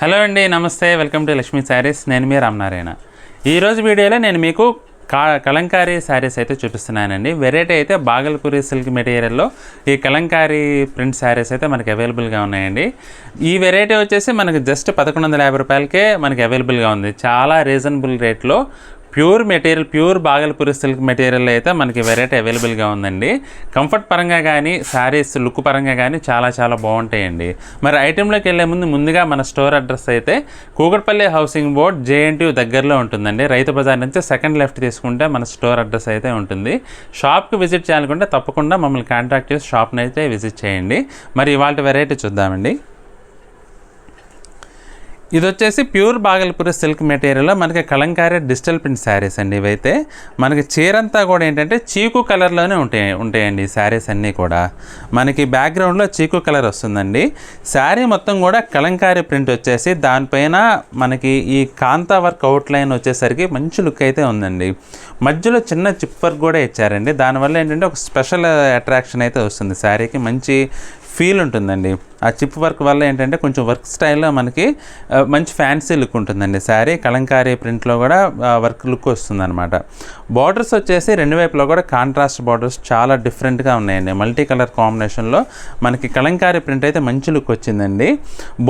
Hello అండి, నమస్తే. Welcome to Lakshmi saris. నేను మీ రామనారాయణ. ఈరోజు వీడియోలో నేను మీకు కలంకారీ శారీస్ అయితే చూపిస్తున్నానండి. వెరైటీ అయితే బాగల్పూరి సిల్క్ మెటీరియల్లో ఈ కలంకారీ ప్రింట్ శారీస్ అయితే మనకి అవైలబుల్గా ఉన్నాయండి. ఈ వెరైటీ వచ్చేసి మనకి జస్ట్ 1150 రూపాయలకే మనకి అవైలబుల్గా ఉంది. చాలా రీజనబుల్ రేట్లో pure material, pure Bhagalpuri silk material అయితే మనకి వెరైటీ అవైలబుల్గా ఉందండి. కంఫర్ట్ పరంగా కానీ, శారీస్ లుక్ పరంగా కానీ చాలా బాగుంటాయండి. మరి ఐటెంలోకి వెళ్ళే ముందుగా మన స్టోర్ అడ్రస్ అయితే కూకట్పల్లి హౌసింగ్ బోర్డ్ JNTU దగ్గరలో ఉంటుందండి. రైతు బజార్ నుంచి సెకండ్ లెఫ్ట్ తీసుకుంటే మన స్టోర్ అడ్రస్ అయితే ఉంటుంది. షాప్కి విజిట్ చేయాలనుకుంటే తప్పకుండా మమ్మల్ని కాంటాక్ట్ చేసి షాప్ని అయితే విజిట్ చేయండి. మరి ఇవాళ వెరైటీ చూద్దామండి. ఇది వచ్చేసి ప్యూర్ బాగల్పూరి సిల్క్ మెటీరియల్లో మనకి కలంకారీ డిజిటల్ ప్రింట్ శారీస్ అండి. ఇవైతే మనకి చీరంతా కూడా ఏంటంటే చీకు కలర్లోనే ఉంటాయండి ఈ శారీస్ అన్నీ కూడా. మనకి బ్యాక్గ్రౌండ్లో చీకు కలర్ వస్తుందండి. శారీ మొత్తం కూడా కలంకారీ ప్రింట్ వచ్చేసి దానిపైన మనకి ఈ కాంతా వర్క్ అవుట్లైన్ వచ్చేసరికి మంచి లుక్ అయితే ఉందండి. మధ్యలో చిన్న చిప్ వర్క్ కూడా ఇచ్చారండి. దానివల్ల ఏంటంటే ఒక స్పెషల్ అట్రాక్షన్ అయితే వస్తుంది. శారీకి మంచి ఫీల్ ఉంటుందండి. ఆ చిప్ వర్క్ వల్ల ఏంటంటే కొంచెం వర్క్ స్టైల్లో మనకి మంచి ఫ్యాన్సీ లుక్ ఉంటుందండి. శారీ కలంకారీ ప్రింట్లో కూడా వర్క్ లుక్ వస్తుందన్నమాట. బార్డర్స్ వచ్చేసి రెండు వైపులో కూడా కాంట్రాస్ట్ బార్డర్స్ చాలా డిఫరెంట్గా ఉన్నాయండి. మల్టీ కలర్ కాంబినేషన్లో మనకి కలంకారీ ప్రింట్ అయితే మంచి లుక్ వచ్చిందండి.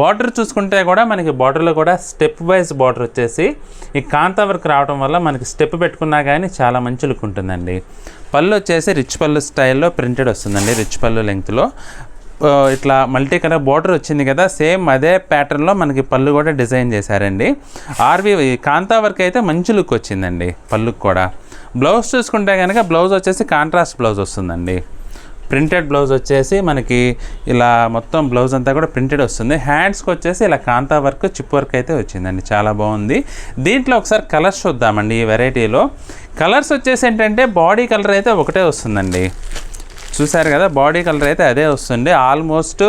బార్డర్ చూసుకుంటే కూడా మనకి బార్డర్లో కూడా స్టెప్ వైజ్ బార్డర్ వచ్చేసి ఈ కాంతా వర్క్ రావడం వల్ల మనకి స్టెప్ పెట్టుకున్నా కానీ చాలా మంచి లుక్ ఉంటుందండి. పళ్ళు వచ్చేసి రిచ్ పళ్ళు స్టైల్లో ప్రింటెడ్ వస్తుందండి. రిచ్ పళ్ళు లెంగ్త్లో ఇట్లా మల్టీ కలర్ బార్డర్ వచ్చింది కదా, సేమ్ అదే ప్యాటర్న్లో మనకి పళ్ళు కూడా డిజైన్ చేశారండి. కాంతా వర్క్ అయితే మంచి లుక్ వచ్చిందండి పళ్ళుకి కూడా. బ్లౌజ్ చూసుకుంటే కనుక బ్లౌజ్ వచ్చేసి కాంట్రాస్ట్ బ్లౌజ్ వస్తుందండి. ప్రింటెడ్ బ్లౌజ్ వచ్చేసి మనకి ఇలా మొత్తం బ్లౌజ్ అంతా కూడా ప్రింటెడ్ వస్తుంది. హ్యాండ్స్కి వచ్చేసి ఇలా కాంతా వర్క్ చిప్ వర్క్ అయితే వచ్చిందండి. చాలా బాగుంది. దీంట్లో ఒకసారి కలర్స్ చూద్దామండి. ఈ వెరైటీలో కలర్స్ వచ్చేసి ఏంటంటే బాడీ కలర్ అయితే ఒకటే వస్తుందండి. చూసారు కదా, బాడీ కలర్ అయితే అదే వస్తుంది. ఆల్మోస్ట్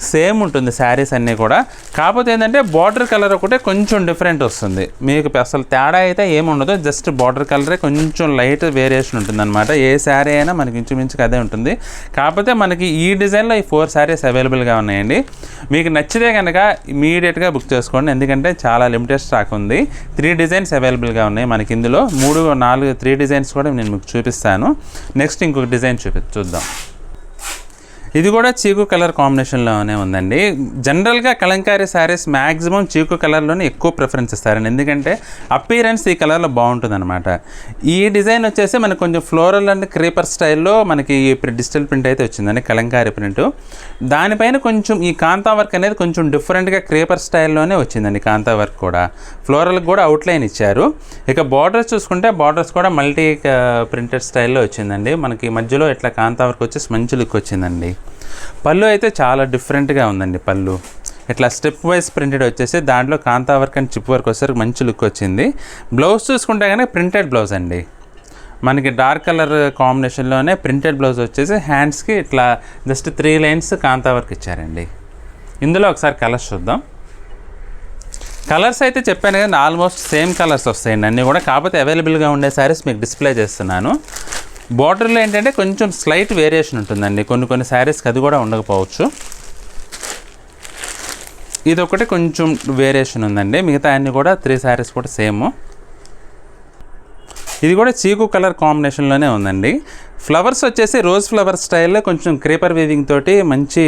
సేమ్ ఉంటుంది శారీస్ అన్నీ కూడా. కాకపోతే ఏంటంటే బార్డర్ కలర్ ఒకటే కొంచెం డిఫరెంట్ వస్తుంది. మీకు అసలు తేడా అయితే ఏముండదు. జస్ట్ బార్డర్ కలరే కొంచెం లైట్ వేరియేషన్ ఉంటుందన్నమాట. ఏ శారీ అయినా మనకి ఇంచుమించుగా అదే ఉంటుంది. కాకపోతే మనకి ఈ డిజైన్లో ఈ 4 శారీస్ అవైలబుల్గా ఉన్నాయండి. మీకు నచ్చితే కనుక ఇమీడియట్గా బుక్ చేసుకోండి. ఎందుకంటే చాలా లిమిటెడ్ స్టాక్ ఉంది. 3 డిజైన్స్ అవైలబుల్గా ఉన్నాయి మనకి. ఇందులో 3 డిజైన్స్ కూడా నేను మీకు చూపిస్తాను. నెక్స్ట్ ఇంకొక డిజైన్ చూద్దాం. ఇది కూడా చీకు కలర్ కాంబినేషన్లోనే ఉందండి. జనరల్గా కలంకారీ శారీస్ మ్యాక్సిమం చీకు కలర్లోనే ఎక్కువ ప్రిఫరెన్స్ ఇస్తారండి. ఎందుకంటే అపీరెన్స్ ఈ కలర్లో బాగుంటుంది అనమాట. ఈ డిజైన్ వచ్చేసి మనకు కొంచెం ఫ్లోరల్ అండ్ క్రీపర్ స్టైల్లో మనకి డిజిటల్ ప్రింట్ అయితే వచ్చిందండి, కలంకారీ ప్రింట్. దానిపైన కొంచెం ఈ కాంతా వర్క్ అనేది కొంచెం డిఫరెంట్గా క్రీపర్ స్టైల్లోనే వచ్చిందండి. కాంతా వర్క్ కూడా ఫ్లోరల్కి కూడా అవుట్లైన్ ఇచ్చారు. ఇక బార్డర్స్ చూసుకుంటే బార్డర్స్ కూడా మల్టీ ప్రింటెడ్ స్టైల్లో వచ్చిందండి. మనకి మధ్యలో ఇట్లా కాంతా వర్క్ వచ్చేసి మంచి లుక్ వచ్చిందండి. పళ్ళు అయితే చాలా డిఫరెంట్గా ఉందండి. పళ్ళు ఇట్లా స్టెప్ వైజ్ ప్రింటెడ్ వచ్చేసి దాంట్లో కాంతా వర్క్ అండ్ చిప్ వర్క్ వచ్చేసరికి మంచి లుక్ వచ్చింది. బ్లౌజ్ చూసుకుంటే కానీ ప్రింటెడ్ బ్లౌజ్ అండి. మనకి డార్క్ కలర్ కాంబినేషన్లోనే ప్రింటెడ్ బ్లౌజ్ వచ్చేసి హ్యాండ్స్కి ఇట్లా జస్ట్ 3 లైన్స్ కాంతా వర్క్ ఇచ్చారండి. ఇందులో ఒకసారి కలర్స్ చూద్దాం. కలర్స్ అయితే చెప్పాను కదా, ఆల్మోస్ట్ సేమ్ కలర్స్ వస్తాయండి అన్నీ కూడా. కాకపోతే అవైలబుల్గా ఉండే శారీస్ మీకు డిస్ప్లే చేస్తున్నాను. బార్డర్లో ఏంటంటే కొంచెం స్లైట్ వేరియేషన్ ఉంటుందండి. కొన్ని శారీస్కి అది కూడా ఉండకపోవచ్చు. ఇది ఒకటి కొంచెం వేరియేషన్ ఉందండి. మిగతా అన్నీ కూడా 3 శారీస్ కూడా సేమ్. ఇది కూడా చీకు కలర్ కాంబినేషన్లోనే ఉందండి. ఫ్లవర్స్ వచ్చేసి రోజ్ ఫ్లవర్ స్టైల్లో కొంచెం క్రీపర్ వీవింగ్ తోటి మంచి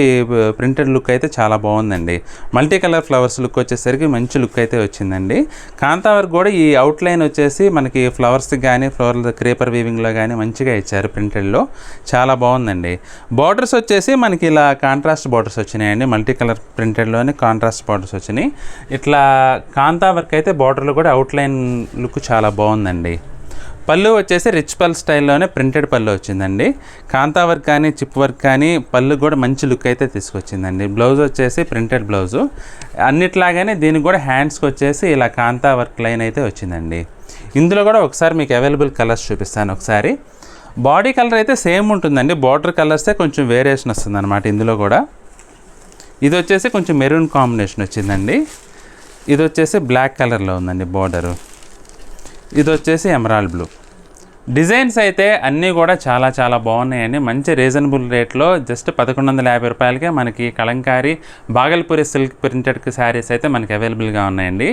ప్రింటెడ్ లుక్ అయితే చాలా బాగుందండి. మల్టీ కలర్ ఫ్లవర్స్ లుక్ వచ్చేసరికి మంచి లుక్ అయితే వచ్చిందండి. కాంతా వర్క్ కూడా ఈ అవుట్లైన్ వచ్చేసి మనకి ఫ్లవర్స్కి కానీ ఫ్లోరల్ క్రీపర్ వీవింగ్లో కానీ మంచిగా ఇచ్చారు ప్రింటెడ్లో. చాలా బాగుందండి. బార్డర్స్ వచ్చేసి మనకి ఇలా కాంట్రాస్ట్ బార్డర్స్ వచ్చినాయండి. మల్టీ కలర్ ప్రింటెడ్లోనే కాంట్రాస్ట్ బార్డర్స్ వచ్చినాయి. ఇట్లా కాంతా వర్క్ అయితే బార్డర్లో కూడా అవుట్లైన్ లుక్ చాలా బాగుందండి. పళ్ళు వచ్చేసి రిచ్ పల్ స్టైల్లోనే ప్రింటెడ్ పళ్ళు వచ్చిందండి. కాంతా వర్క్ కానీ చిప్ వర్క్ కానీ పళ్ళు కూడా మంచి లుక్ అయితే తీసుకొచ్చిందండి. బ్లౌజ్ వచ్చేసి ప్రింటెడ్ బ్లౌజు. అన్నిట్లాగానే దీనికి కూడా హ్యాండ్స్కి వచ్చేసి ఇలా కాంతా వర్క్ లైన్ అయితే వచ్చిందండి. ఇందులో కూడా ఒకసారి మీకు అవైలబుల్ కలర్స్ చూపిస్తాను. ఒకసారి బాడీ కలర్ అయితే సేమ్ ఉంటుందండి. బార్డర్ కలర్సే కొంచెం వేరియేషన్ వస్తుంది అనమాట. ఇందులో కూడా ఇది వచ్చేసి కొంచెం మెరూన్ కాంబినేషన్ వచ్చిందండి. ఇది వచ్చేసి బ్లాక్ కలర్లో ఉందండి బార్డరు. ఇది వచ్చేసి ఎమరాల్డ్ బ్లూ. డిజైన్స్ అయితే అన్నీ కూడా చాలా చాలా బాగున్నాయండి. మంచి రీజనబుల్ రేట్లో జస్ట్ 1150 రూపాయలకే మనకి కలంకారీ బాగల్పూరి సిల్క్ ప్రింటెడ్ శారీస్ అయితే మనకి అవైలబుల్గా ఉన్నాయండి.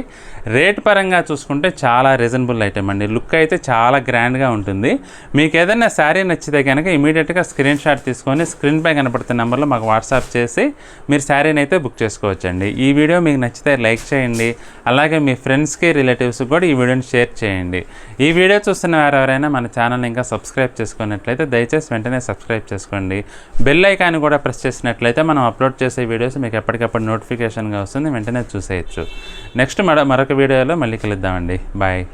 రేట్ పరంగా చూసుకుంటే చాలా రీజనబుల్ ఐటమ్ అండి. లుక్ అయితే చాలా గ్రాండ్గా ఉంటుంది. మీకు ఏదైనా శారీ నచ్చితే కనుక ఇమీడియట్గా స్క్రీన్ షాట్ తీసుకొని స్క్రీన్పై కనపడుతున్న నెంబర్లో మాకు వాట్సాప్ చేసి మీరు శారీని అయితే బుక్ చేసుకోవచ్చండి. ఈ వీడియో మీకు నచ్చితే లైక్ చేయండి. అలాగే మీ ఫ్రెండ్స్కి రిలేటివ్స్కి కూడా ఈ వీడియోని షేర్ చేయండి. ఈ వీడియో చూస్తున్న వారు ఎవరైనా మన ఛానల్ని ఇంకా సబ్స్క్రైబ్ చేసుకున్నట్లయితే దయచేసి వెంటనే సబ్స్క్రైబ్ చేసుకోండి. బెల్ ఐకాన్ కూడా ప్రెస్ చేసినట్లయితే మనం అప్లోడ్ చేసే వీడియోస్ మీకు ఎప్పటికప్పుడు నోటిఫికేషన్గా వస్తుంది, వెంటనే చూసేయచ్చు. నెక్స్ట్ మరొక వీడియోలో మళ్ళీ కలుద్దామండి. బాయ్.